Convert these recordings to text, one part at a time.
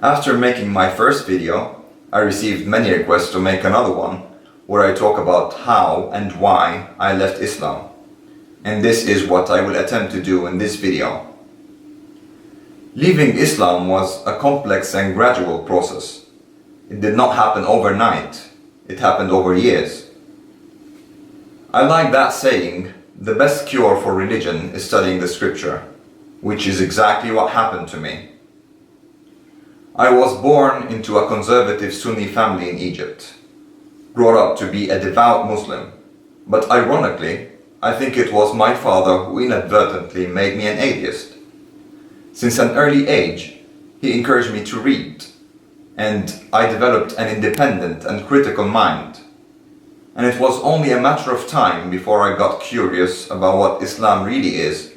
After making my first video, I received many requests to make another one where I talk about how and why I left Islam. And this is what I will attempt to do in this video. Leaving Islam was a complex and gradual process. It did not happen overnight, it happened over years. I like that saying, the best cure for religion is studying the scripture, which is exactly what happened to me. I was born into a conservative Sunni family in Egypt, brought up to be a devout Muslim, but ironically, I think it was my father who inadvertently made me an atheist. Since an early age, he encouraged me to read, and I developed an independent and critical mind. And it was only a matter of time before I got curious about what Islam really is,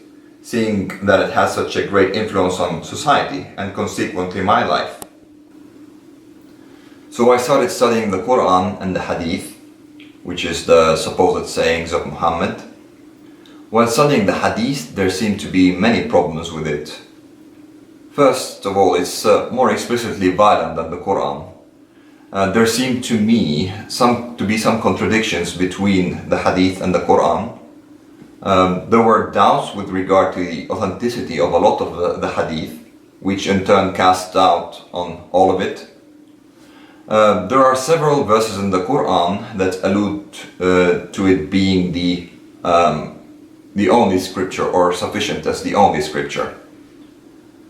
seeing that it has such a great influence on society and consequently my life. So I started studying the Quran and the Hadith, which is the supposed sayings of Muhammad. While studying the Hadith, there seemed to be many problems with it. First of all, it's more explicitly violent than the Quran. There seemed to me to be some contradictions between the Hadith and the Quran. There were doubts with regard to the authenticity of a lot of the Hadith, which in turn cast doubt on all of it. There are several verses in the Quran that allude to it being the only scripture, or sufficient as the only scripture.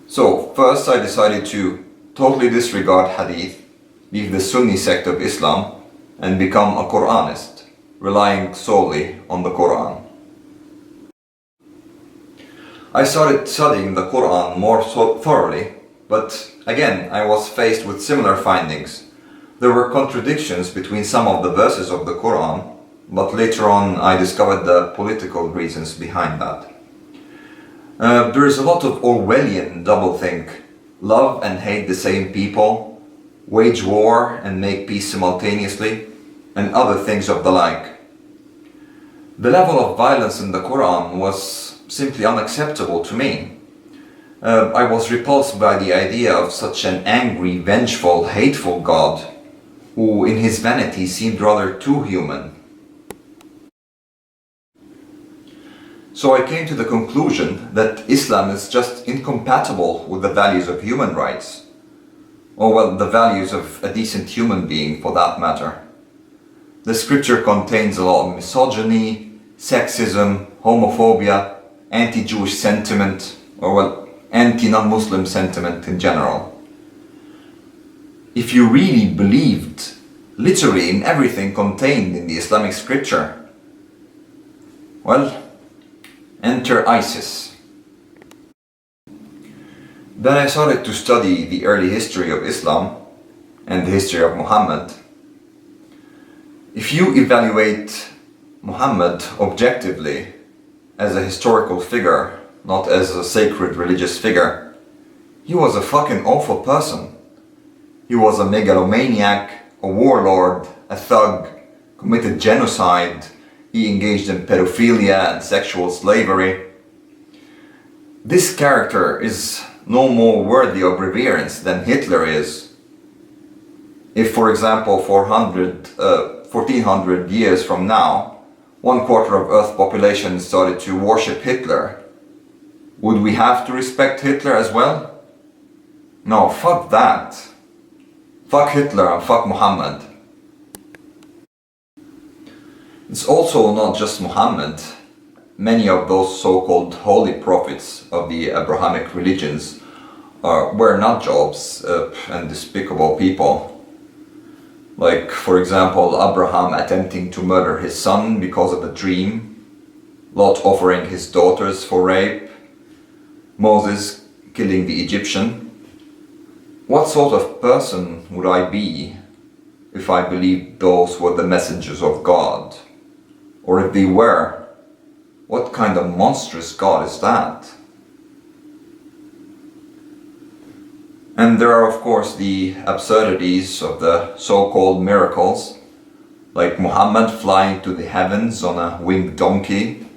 So first I decided to totally disregard Hadith, leave the Sunni sect of Islam, and become a Quranist, relying solely on the Quran. I started studying the Quran more thoroughly, but again I was faced with similar findings. There were contradictions between some of the verses of the Quran, but later on I discovered the political reasons behind that. There is a lot of Orwellian doublethink, love and hate the same people, wage war and make peace simultaneously, and other things of the like. The level of violence in the Quran was simply unacceptable to me. I was repulsed by the idea of such an angry, vengeful, hateful God, who in his vanity seemed rather too human. So I came to the conclusion that Islam is just incompatible with the values of human rights, or well, the values of a decent human being for that matter. The scripture contains a lot of misogyny, sexism, homophobia, anti-Jewish sentiment, or well, anti-non-Muslim sentiment in general. If you really believed literally in everything contained in the Islamic scripture, well, enter ISIS. Then I started to study the early history of Islam and the history of Muhammad. If you evaluate Muhammad objectively as a historical figure, not as a sacred religious figure, he was a fucking awful person. He was a megalomaniac, a warlord, a thug, committed genocide. He engaged in pedophilia and sexual slavery. This character is no more worthy of reverence than Hitler is. If, for example, 1400 years from now, 1/4 of Earth's population started to worship Hitler, would we have to respect Hitler as well? No, fuck that. Fuck Hitler and fuck Muhammad. It's also not just Muhammad. Many of those so-called holy prophets of the Abrahamic religions were nut jobs and despicable people. Like, for example, Abraham attempting to murder his son because of a dream, Lot offering his daughters for rape, Moses killing the Egyptian. What sort of person would I be if I believed those were the messengers of God? Or if they were, what kind of monstrous God is that? And there are of course the absurdities of the so-called miracles, like Muhammad flying to the heavens on a winged donkey,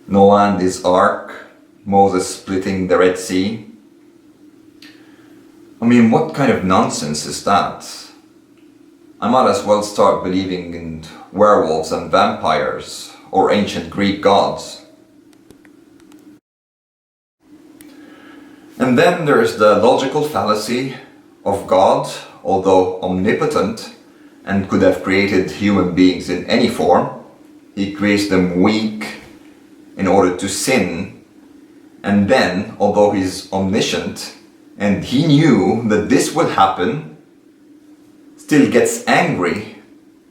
Noah and his ark, Moses splitting the Red Sea. I mean, what kind of nonsense is that? I might as well start believing in werewolves and vampires or ancient Greek gods. And then there's the logical fallacy of God, although omnipotent and could have created human beings in any form, he creates them weak in order to sin. And then, although he's omniscient and he knew that this would happen, still gets angry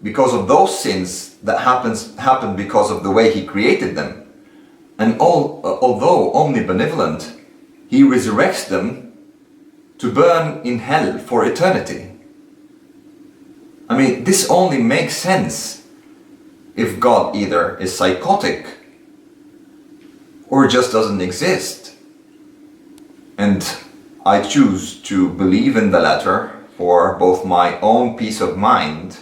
because of those sins that happened because of the way he created them. And although omnibenevolent, he resurrects them to burn in hell for eternity. I mean, this only makes sense if God either is psychotic or just doesn't exist. And I choose to believe in the latter for both my own peace of mind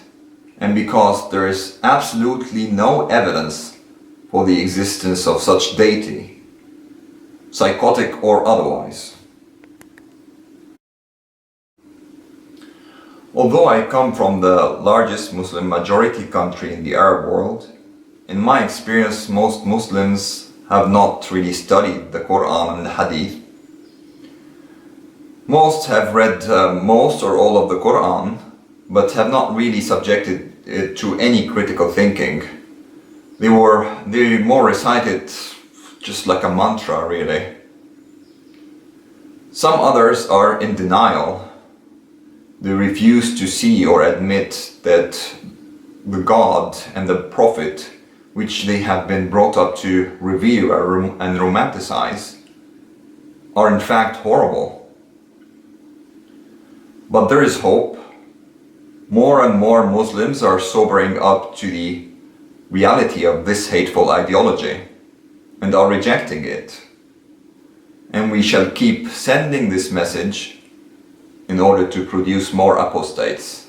and because there is absolutely no evidence for the existence of such deity, psychotic or otherwise. Although I come from the largest Muslim majority country in the Arab world, in my experience most Muslims have not really studied the Quran and the Hadith. Most have read most or all of the Quran, but have not really subjected it to any critical thinking. They more recited just like a mantra, really. Some others are in denial. They refuse to see or admit that the God and the Prophet, which they have been brought up to revere and romanticize, are in fact horrible. But there is hope. More and more Muslims are sobering up to the reality of this hateful ideology and are rejecting it. And we shall keep sending this message in order to produce more apostates.